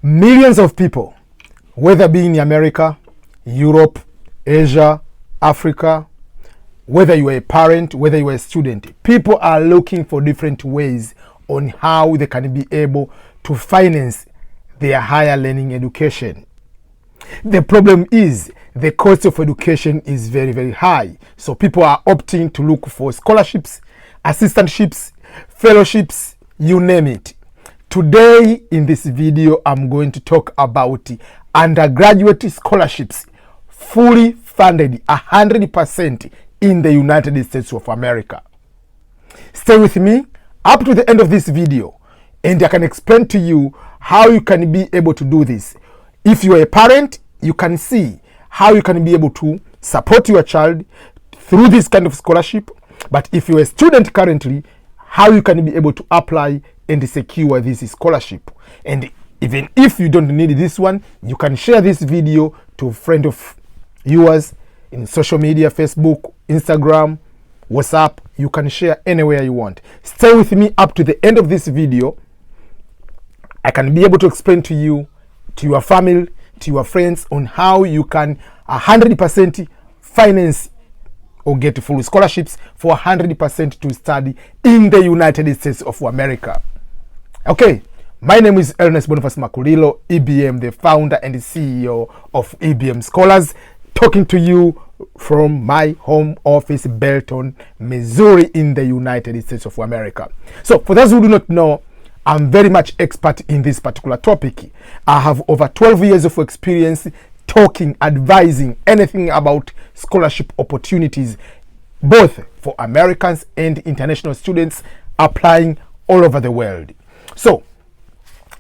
Millions of people, whether being in America, Europe, Asia, Africa, whether you are a parent, whether you are a student, people are looking for different ways on how they can be able to finance their higher learning education. The problem is the cost of education is very, very high. So people are opting to look for scholarships, assistantships, fellowships, you name it. Today in this video, I'm going to talk about undergraduate scholarships, fully funded 100% in the United States of America. Stay with me up to the end of this video, and I can explain to you how you can be able to do this. If you are a parent, you can see how you can be able to support your child through this kind of scholarship. But if you're a student currently, how you can be able to apply and secure this scholarship. And even if you don't need this one, you can share this video to a friend of yours in social media, Facebook, Instagram, WhatsApp. You can share anywhere you want. Stay with me up to the end of this video. I can be able to explain to you, to your family, to your friends on how you can 100% finance or get full scholarships for 100% to study in the United States of America. Okay, my name is Ernest Boniface Makulilo, EBM, the founder and CEO of EBM Scholars, talking to you from my home office, Belton, Missouri, in the United States of America. So for those who do not know, I'm very much expert in this particular topic. I have over 12 years of experience talking, advising anything about scholarship opportunities, both for Americans and international students applying all over the world. So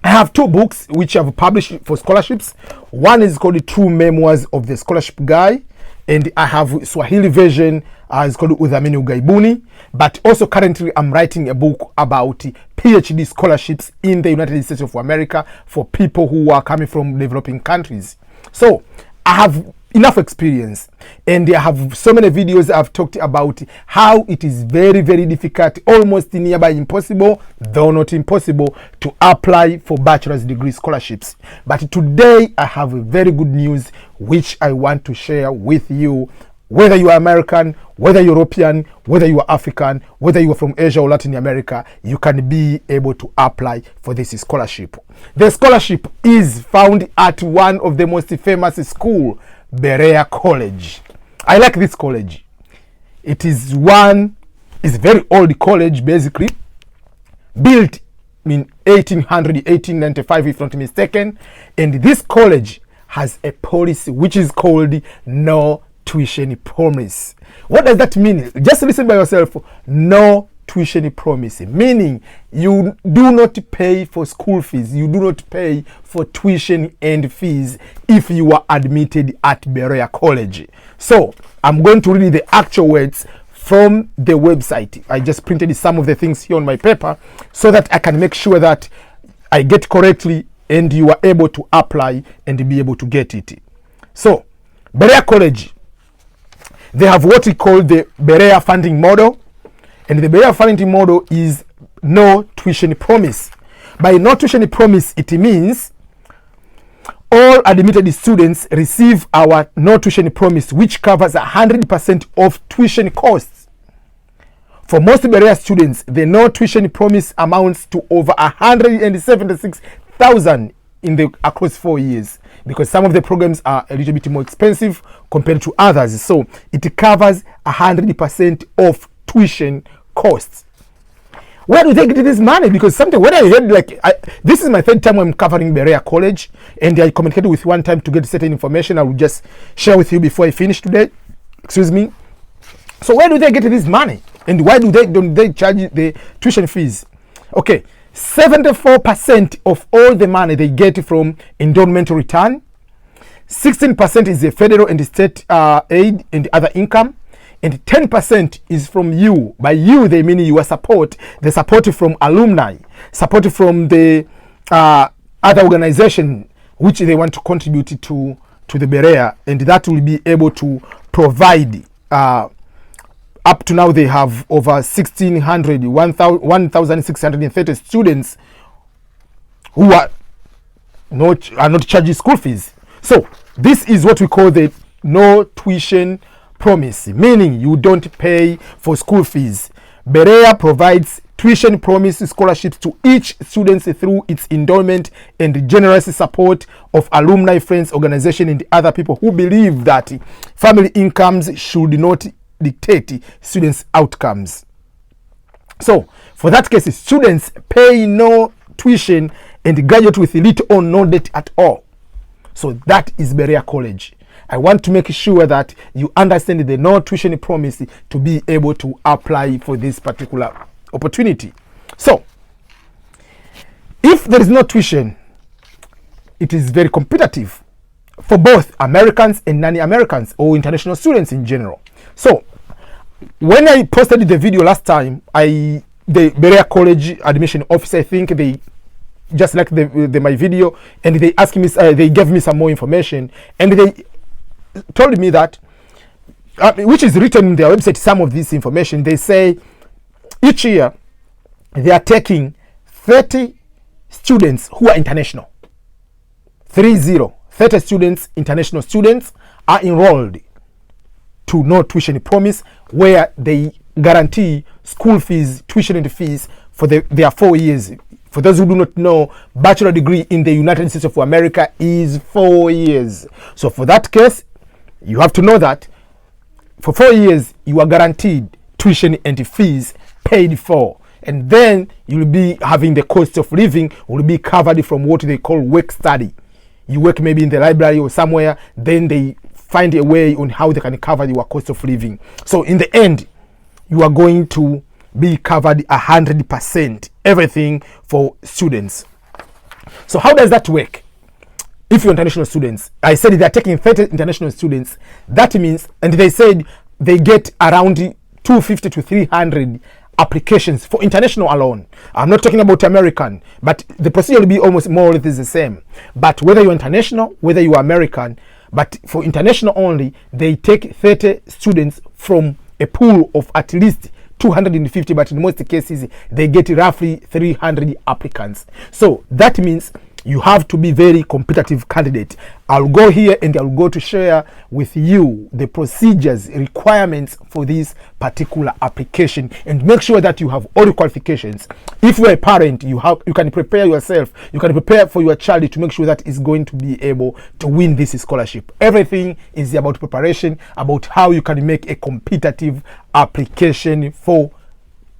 I have two books which I've published for scholarships. One is called The True Memoirs of the Scholarship Guy, and I have Swahili version, it's called Udhamini Ugaibuni. But also currently I'm writing a book about PhD scholarships in the United States of America for people who are coming from developing countries. So I have enough experience, and I have so many videos I've talked about how it is very, very difficult, almost nearby impossible, though not impossible, to apply for bachelor's degree scholarships. But today I have a very good news which I want to share with you. Whether you are American, whether European, whether you are African, whether you are from Asia or Latin America, you can be able to apply for this scholarship. The scholarship is found at one of the most famous schools, Berea College. I like this college. It is a very old college, basically, built in 1895, if not mistaken. And this college has a policy which is called no tuition promise. What does that mean? Just listen by yourself. No tuition promise, meaning you do not pay for school fees, you do not pay for tuition and fees if you are admitted at Berea College. So I'm going to read the actual words from the website. I just printed some of the things here on my paper so that I can make sure that I get correctly and you are able to apply and be able to get it. So Berea College, they have what we call the Berea funding model. And the Berea funding model is no tuition promise. By no tuition promise, it means all admitted students receive our no tuition promise, which covers 100% of tuition costs. For most Berea students, the no tuition promise amounts to over 176,000 across 4 years, because some of the programs are a little bit more expensive compared to others. So it covers 100% of tuition costs. Where do they get this money? Because something when I heard this is my third time I'm covering Berea College, and I communicated with one time to get certain information. I will just share with you before I finish today. Excuse me. So where do they get this money, and why don't they charge the tuition fees? Okay, 74% of all the money they get from endowment return. 16% is the federal and state aid and other income. And 10% is from you. By you, they mean your support, the support from alumni, support from the other organization which they want to contribute to the Berea, and that will be able to provide. Up to now, they have over 1,630 students who are are not charging school fees. So this is what we call the no tuition promise, meaning you don't pay for school fees. Berea provides tuition promise scholarships to each student through its endowment and generous support of alumni, friends, organization, and other people who believe that family incomes should not dictate students' outcomes. So for that case, students pay no tuition and graduate with little or no debt at all. So that is Berea College. I want to make sure that you understand the no tuition promise to be able to apply for this particular opportunity. So if there is no tuition, it is very competitive for both Americans and non-Americans or international students in general. So when I posted the video last time, the Berea College admission officer, I think they just like my video, and they asked me, they gave me some more information, and they told me that, which is written in their website, some of this information. They say each year they are taking 30 students who are international. 30 students, international students, are enrolled to no tuition promise, where they guarantee school fees, tuition and fees for their 4 years. For those who do not know, bachelor degree in the United States of America is 4 years. So for that case, you have to know that for 4 years, you are guaranteed tuition and fees paid for. And then you'll be having the cost of living will be covered from what they call work study. You work maybe in the library or somewhere, then they find a way on how they can cover your cost of living. So in the end, you are going to be covered 100%, everything for students. So how does that work? If you're international students, I said they are taking 30 international students. That means, and they said they get around 250 to 300 applications for international alone. I'm not talking about American, but the procedure will be almost more or less the same. But whether you're international, whether you are American, but for international only, they take 30 students from a pool of at least 250, but in most cases they get roughly 300 applicants. So that means you have to be very competitive candidate. I'll go here and I'll go to share with you the procedures, requirements for this particular application, and make sure that you have all the qualifications. If you're a parent, you can prepare yourself, you can prepare for your child to make sure that is going to be able to win this scholarship. Everything is about preparation, about how you can make a competitive application for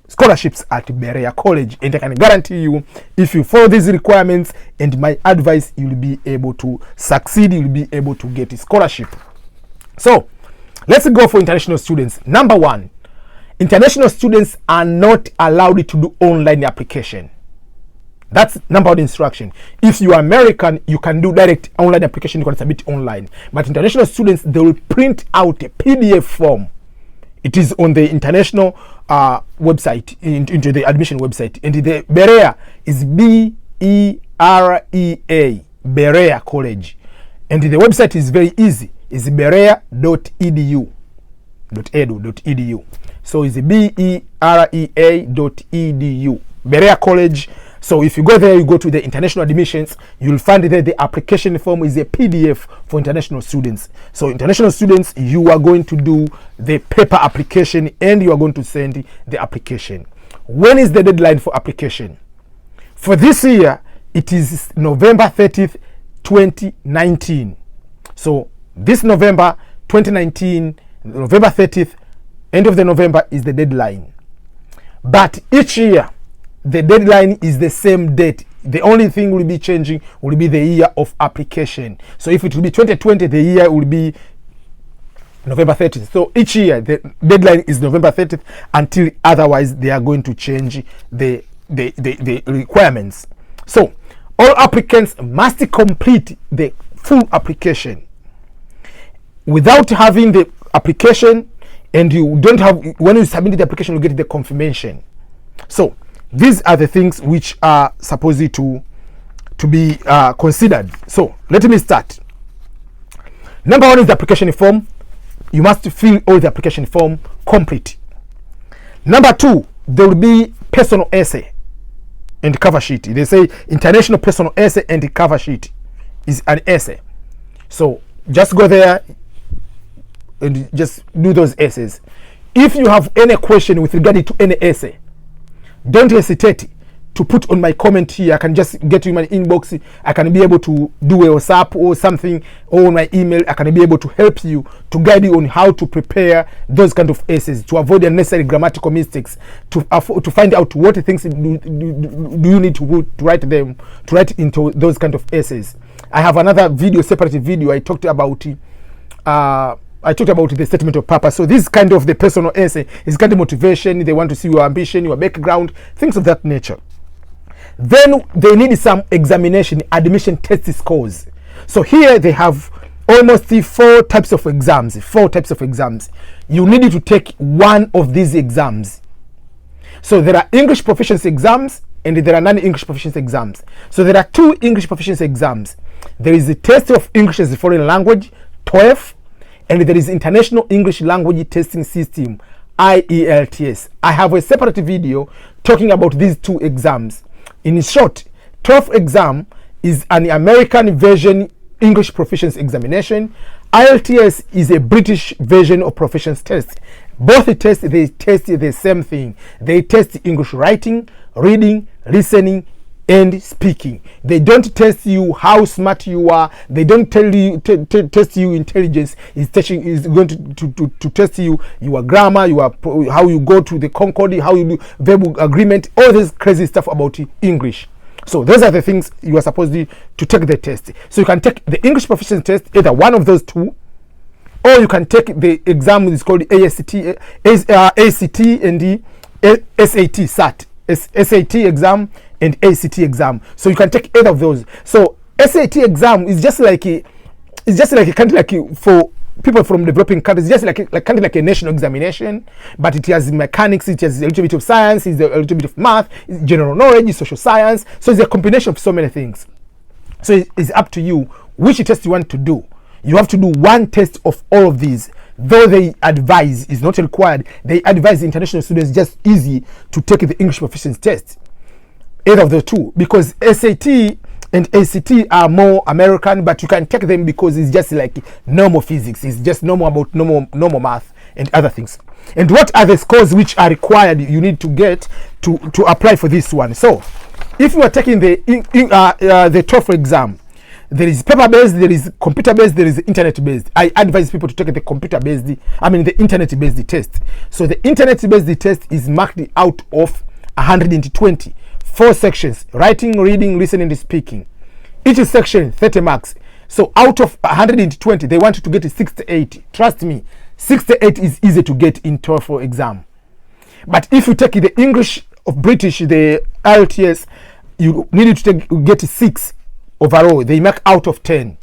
scholarships at Berea College, and I can guarantee you, if you follow these requirements and my advice, you'll be able to succeed, you'll be able to get a scholarship. So let's go for international students. Number one, international students are not allowed to do online application. That's number one instruction. If you are American, you can do direct online application, you can submit online. But international students, they will print out a PDF form. It is on the international website, into the admission website. And the Berea is Berea, Berea College. And the website is very easy. It's berea.edu. .edu. So it's berea.edu. Berea College. So if you go there, you go to the international admissions, you'll find there the application form is a PDF for international students. So international students, you are going to do the paper application and you are going to send the application. When is the deadline for application? For this year, it is November 30th, 2019. So this November 2019, November 30th, end of the November is the deadline. But each year, the deadline is the same date. The only thing will be changing will be the year of application. So if it will be 2020, the year will be November 30th. So each year the deadline is November 30th until otherwise they are going to change the requirements. So all applicants must complete the full application. Without having the application, and you don't have, when you submit the application, you get the confirmation. So these are the things which are supposed to be considered. So let me start. Number one is the application form. You must fill all the application form complete. Number two, there will be personal essay and cover sheet. They say international personal essay and cover sheet. is an essay. So just go there and just do those essays. If you have any question with regard to any essay, don't hesitate to put on my comment here. I can just get you in my inbox. I can be able to do a WhatsApp or something, or my email. I can be able to help you, to guide you on how to prepare those kind of essays, to avoid unnecessary grammatical mistakes, to find out what things do you need to write into those kind of essays. I have another video, separate video. I talked about the statement of purpose. So this kind of the personal essay is kind of motivation. They want to see your ambition, your background, things of that nature. Then they need some examination, admission test scores. So here they have almost 4 types of exams. You need to take one of these exams. So there are English proficiency exams and there are non-English proficiency exams. So there are 2 English proficiency exams. There is the test of English as a foreign language, TOEFL, and there is International English Language Testing System, IELTS. I have a separate video talking about these 2 exams. In short, TOEFL exam is an American version English proficiency examination. IELTS is a British version of proficiency test. Both tests, they test the same thing. They test English writing, reading, listening, and speaking. They don't test you how smart you are. They don't tell you test you intelligence. Is going to test you your grammar, how you go to the Concord, how you do verbal agreement, all this crazy stuff about English. So those are the things you are supposed to take the test. So you can take the English proficiency test, either one of those 2, or you can take the exam is called ACT and the SAT exam and ACT exam. So you can take either of those. So SAT exam is just like for people from developing countries, just like a national examination, but it has mechanics, it has a little bit of science, it's a little bit of math, general knowledge, social science. So it's a combination of so many things. So it's up to you which test you want to do. You have to do one test of all of these. Though they advise, is not required, they advise international students just easy to take the English proficiency test. Either of the 2, because SAT and ACT are more American, but you can take them because it's just like normal physics. It's just normal about normal math and other things. And what are the scores which are required you need to get to apply for this one? So if you are taking the TOEFL exam, there is paper-based, there is computer-based, there is internet-based. I advise people to take the internet-based test. So the internet-based test is marked out of 120. 4 sections: writing, reading, listening, and speaking. Each section 30 marks. So out of 120, they want you to get 68. Trust me, 68 is easy to get in TOEFL exam. But if you take the English of British, the IELTS, you need to get 6 overall. They mark out of 10.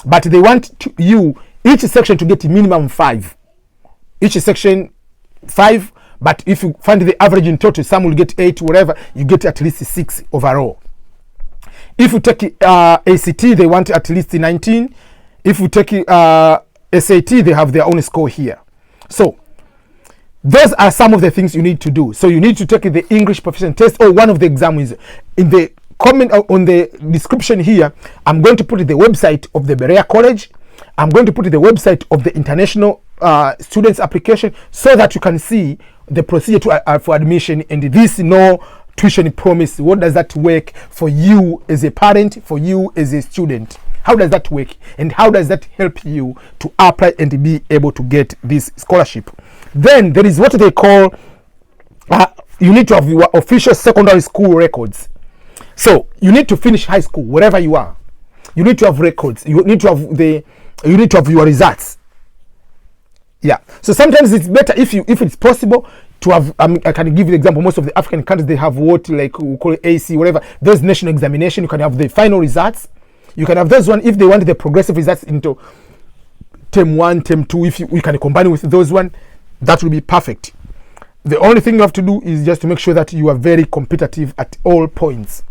But they want each section to get minimum 5. Each section 5. But if you find the average in total, some will get 8, whatever, you get at least 6 overall. If you take ACT, they want at least 19. If you take SAT, they have their own score here. So those are some of the things you need to do. So you need to take the English proficiency test, or one of the exams. In the comment on the description here, I'm going to put the website of the Berea College. I'm going to put the website of the international students application, so that you can see the procedure for admission and this no tuition promise. What does that work for you as a parent, for you as a student? How does that work, and how does that help you to apply and be able to get this scholarship? Then there is what they call you need to have your official secondary school records. So you need to finish high school wherever you are. You need to have records. You need to have your results. Yeah. So sometimes it's better if it's possible to have. I can give you the example. Most of the African countries, they have what we call it AC, whatever. Those national examination. You can have the final results. You can have those one if they want the progressive results into term 1, term 2. If you can combine with those one, that will be perfect. The only thing you have to do is just to make sure that you are very competitive at all points.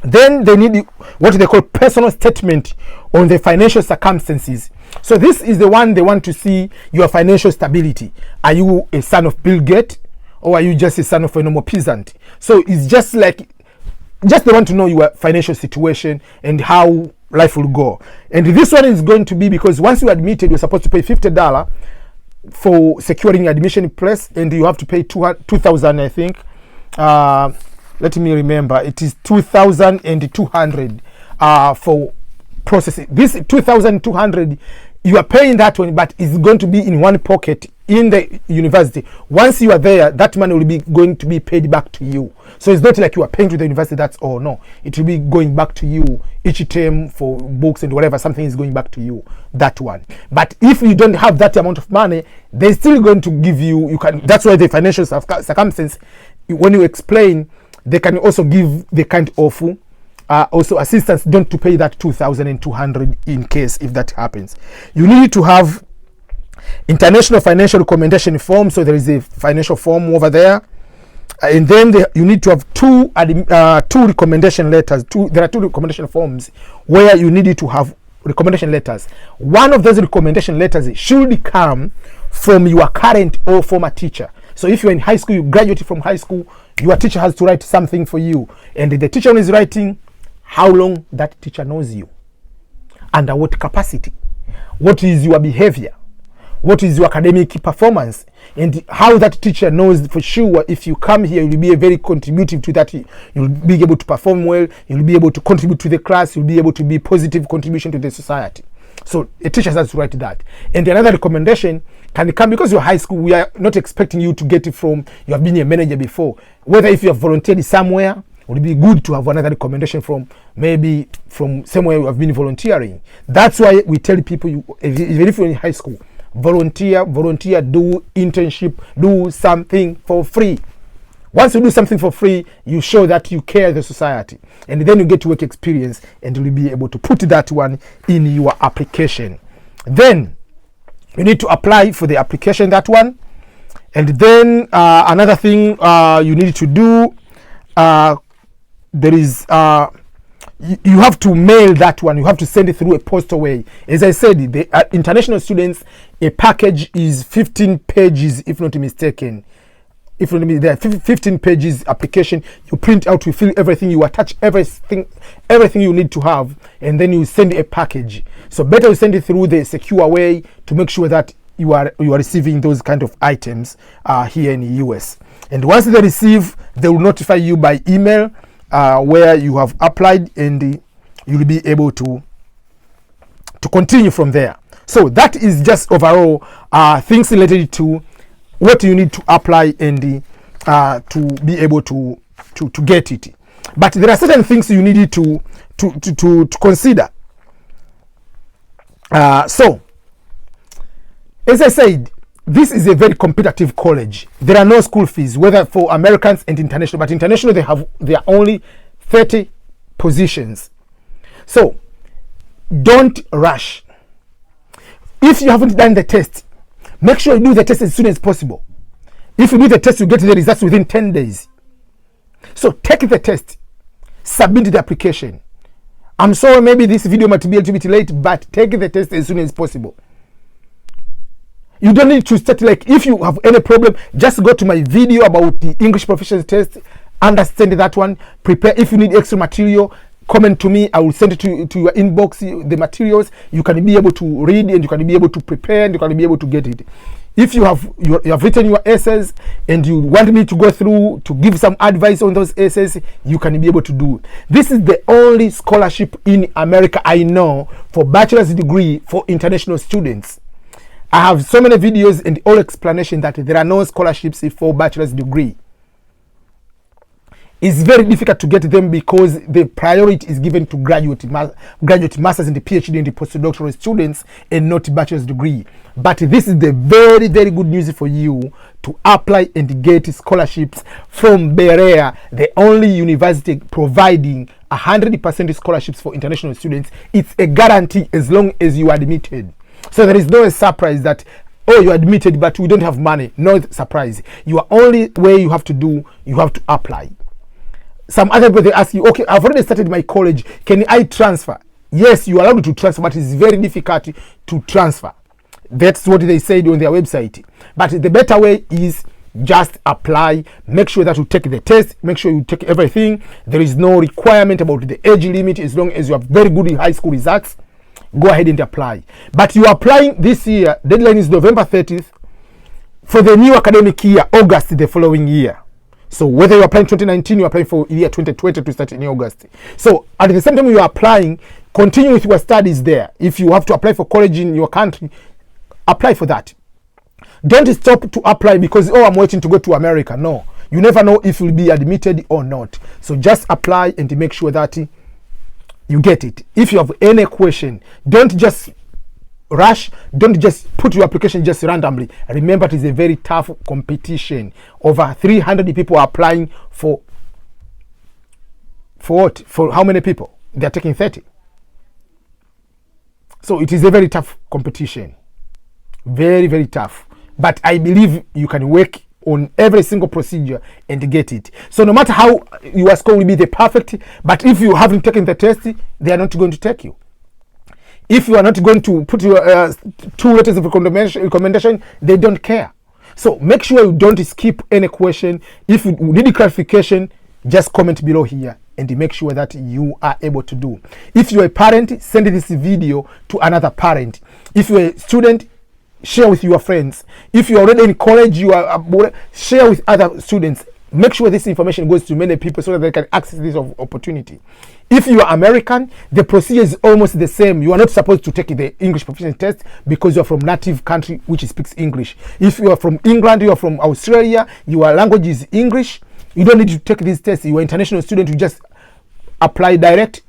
Then they need what they call personal statement on the financial circumstances. So this is the one they want to see your financial stability. Are you a son of Bill Gates, or are you just a son of a normal peasant? So it's just they want to know your financial situation and how life will go. And this one is going to be because once you admitted, you're supposed to pay $50 for securing admission place, and you have to pay $2,000, I think. Let me remember, it is $2,200 for processing. This $2,200, you are paying that one, but it's going to be in one pocket in the university. Once you are there, that money will be going to be paid back to you. So it's not like you are paying to the university, that's all. No, it will be going back to you each term for books and whatever, something is going back to you, that one. But if you don't have that amount of money, they're still going to give you, that's why the financial circumstance, when you explain, they can also give the kind of also assistance, don't to pay that $2,200 in case if that happens. You need to have international financial recommendation form. So there is a financial form over there, and then you need to have two recommendation letters. There are two recommendation forms where you need to have recommendation letters. One of those recommendation letters should come from your current or former teacher. So if you're in high school, you graduated from high school, your teacher has to write something for you, and the teacher is writing how long that teacher knows you, under what capacity, what is your behavior, what is your academic performance, and how that teacher knows for sure if you come here you'll be very contributive to that, you'll be able to perform well, you'll be able to contribute to the class, you'll be able to be positive contribution to the society. So a teacher has to write that. And another recommendation can come because you're high school, we are not expecting you to get it from, you have been a manager before. Whether if you have volunteered somewhere, it would be good to have another recommendation from maybe from somewhere you have been volunteering. That's why we tell people, even if you're in high school, volunteer, do internship, do something for free. Once you do something for free, you show that you care the society, and then you get work experience, and you'll be able to put that one in your application. Then you need to apply for the application, that one. And then another thing you need to do, there is you have to mail that one. You have to send it through a postal way. As I said, the international students, a package is 15 pages, if not mistaken. If you there are 15 pages application, you print out, you fill everything, you attach everything you need to have, and then you send a package. So better you send it through the secure way to make sure that you are receiving those kind of items here in the US. And once they receive, they will notify you by email where you have applied, and you'll be able to continue from there. So that is just overall things related to what you need to apply and to be able to get it. But there are certain things you need to consider. So as I said, this is a very competitive college. There are no school fees, whether for Americans and international, but international there are only 30 positions. So don't rush. If you haven't done the test, make sure you do the test as soon as possible. If you do the test, you get the results within 10 days. So take the test, submit the application. I'm sorry, maybe this video might be a little bit late, but take the test as soon as possible. You don't need to start, like, if you have any problem, just go to my video about the English proficiency test, understand that one, prepare. If you need extra material, comment to me, I will send it to your inbox, the materials. You can be able to read, and you can be able to prepare, and you can be able to get it. If you have written your essays and you want me to go through to give some advice on those essays, you can be able to do. This is the only scholarship in America I know for bachelor's degree for international students. I have so many videos and all explanation that there are no scholarships for bachelor's degree. It's very difficult to get them because the priority is given to graduate masters and the PhD and the postdoctoral students, and not bachelor's degree. But this is the very, very good news for you to apply and get scholarships from Berea, the only university providing 100% scholarships for international students. It's a guarantee as long as you are admitted. So there is no surprise that, oh, you admitted but we don't have money. No surprise. Your only way you have to do, you have to apply. Some other people, they ask you, okay, I've already started my college, can I transfer? Yes, you are allowed to transfer, but it's very difficult to transfer. That's what they said on their website. But the better way is just apply. Make sure that you take the test. Make sure you take everything. There is no requirement about the age limit as long as you have very good high school results. Go ahead and apply. But you are applying this year. Deadline is November 30th. For the new academic year, August the following year. So whether you're applying 2019, you're applying for year 2020 to start in August. So at the same time you are applying, continue with your studies there. If you have to apply for college in your country, apply for that. Don't stop to apply because, oh, I'm waiting to go to America. No. You never know if you'll be admitted or not. So just apply and make sure that you get it. If you have any question, don't just rush. Don't just put your application just randomly. Remember, it is a very tough competition. Over 300 people are applying for what? For how many people? They are taking 30. So it is a very tough competition. Very, very tough. But I believe you can work on every single procedure and get it. So no matter how your score will be the perfect, but if you haven't taken the test, they are not going to take you. If you are not going to put your 2 letters of recommendation, they don't care. So make sure you don't skip any question. If you need clarification, just comment below here and make sure that you are able to do. If you're a parent, send this video to another parent. If you're a student, share with your friends. If you're already in college, share with other students. Make sure this information goes to many people so that they can access this opportunity. If you are American, the procedure is almost the same. You are not supposed to take the English proficiency test because you are from native country which speaks English. If you are from England, you are from Australia, your language is English, you don't need to take this test. You are an international student, you just apply direct,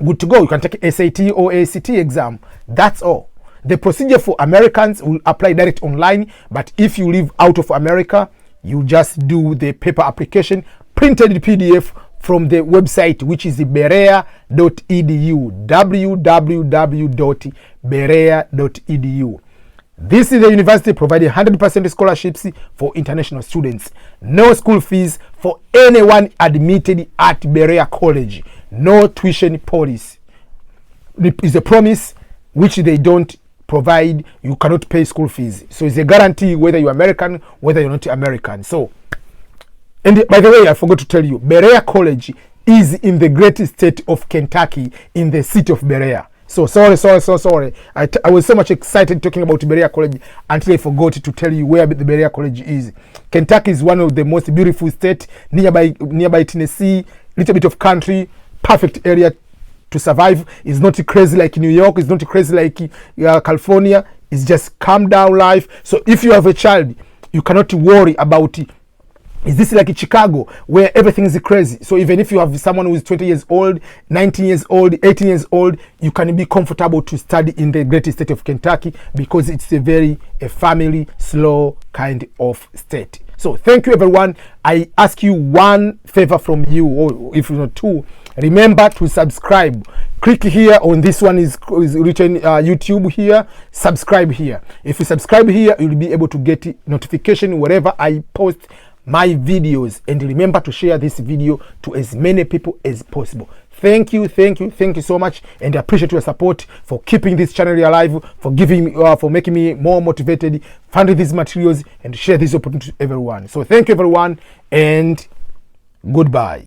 good to go. You can take SAT or ACT exam. That's all. The procedure for Americans will apply direct online, but if you live out of America, you just do the paper application, printed PDF from the website, which is berea.edu, www.berea.edu. This is the university providing 100% scholarships for international students. No school fees for anyone admitted at Berea College. No tuition policy. It is a promise which they don't provide. You cannot pay school fees. So it's a guarantee whether you're American, whether you're not American. So, and by the way, I forgot to tell you, Berea College is in the great state of Kentucky, in the city of Berea. So sorry. I was so much excited talking about Berea College until I forgot to tell you where the Berea College is. Kentucky is one of the most beautiful states, nearby Tennessee, little bit of country, perfect area to survive. It's not crazy like New York. It's not crazy like California. It's just calm down life. So if you have a child, you cannot worry about it. Is this like Chicago where everything is crazy? So even if you have someone who is 20 years old, 19 years old, 18 years old, you can be comfortable to study in the great state of Kentucky because it's a family, slow kind of state. So thank you, everyone. I ask you one favor from you, or if not two. Remember to subscribe. Click here on this one is written YouTube here. Subscribe here. If you subscribe here, you'll be able to get notification wherever I post my videos. And remember to share this video to as many people as possible. Thank you so much, and I appreciate your support for keeping this channel alive, for making me more motivated, funding these materials, and share this opportunity to everyone. So thank you, everyone, and goodbye.